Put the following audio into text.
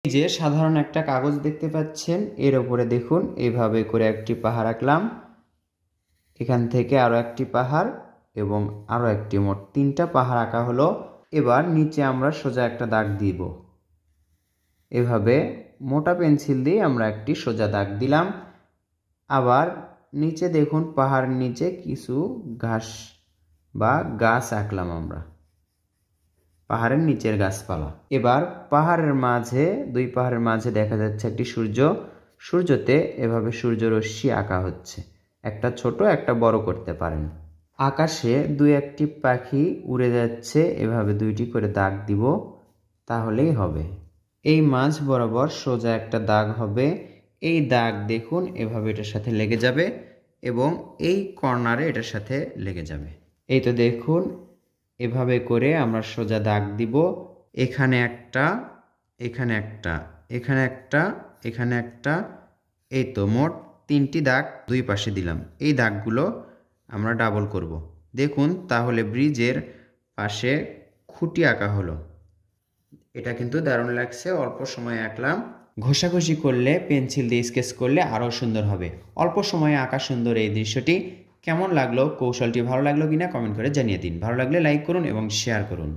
এই যে সাধারণ একটা কাগজ দেখতে পাচ্ছেন, এর উপরে দেখুন এইভাবে করে একটি পাহাড় আঁকলাম, এখান থেকে আরও একটি পাহাড় এবং আরও একটি, মোট 3টা পাহাড় আঁকা হলো। এবার নিচে আমরা সোজা একটা দাগ দিব। এভাবে মোটা পেন্সিল দিয়ে আমরা একটি সোজা দাগ দিলাম। আবার নিচে দেখুন পাহাড়ের নিচে কিছু ঘাস বা গাছ আঁকলাম আমরা, পাহাড়ের নিচের গাছপালা। এবার পাহাড়ের মাঝে, দুই পাহাড়ের মাঝে দেখা যাচ্ছে একটি সূর্য, সূর্যতে এভাবে সূর্য রশ্মি আঁকা হচ্ছে, একটা ছোট একটা বড় করতে পারেন। আকাশে দুই একটি পাখি উড়ে যাচ্ছে, এভাবে 2টি করে দাগ দিব, তাহলেই হবে। এই মাঝ বরাবর সোজা একটা দাগ হবে, এই দাগ দেখুন এভাবে এটার সাথে লেগে যাবে এবং এই কর্নারে এটার সাথে লেগে যাবে। এই তো দেখুন এভাবে করে আমরা সোজা দাগ দিব, এখানে একটা, এখানে একটা, এখানে একটা, এখানে একটা, এই তো মোট 3টি দাগ দুই পাশে দিলাম। এই দাগগুলো আমরা ডাবল করব। দেখুন তাহলে ব্রিজের পাশে খুঁটি আঁকা হলো। এটা কিন্তু দারুণ লাগছে, অল্প সময়ে আঁকলাম। ঘষাঘষি করলে, পেন্সিল দিয়ে স্কেচ করলে আরও সুন্দর হবে। অল্প সময়ে আঁকা সুন্দর এই দৃশ্যটি কেমন লাগলো, কৌশলটি ভালো লাগলো কিনা কমেন্ট করে জানিয়ে দিন। ভালো লাগলে লাইক করুন এবং শেয়ার করুন।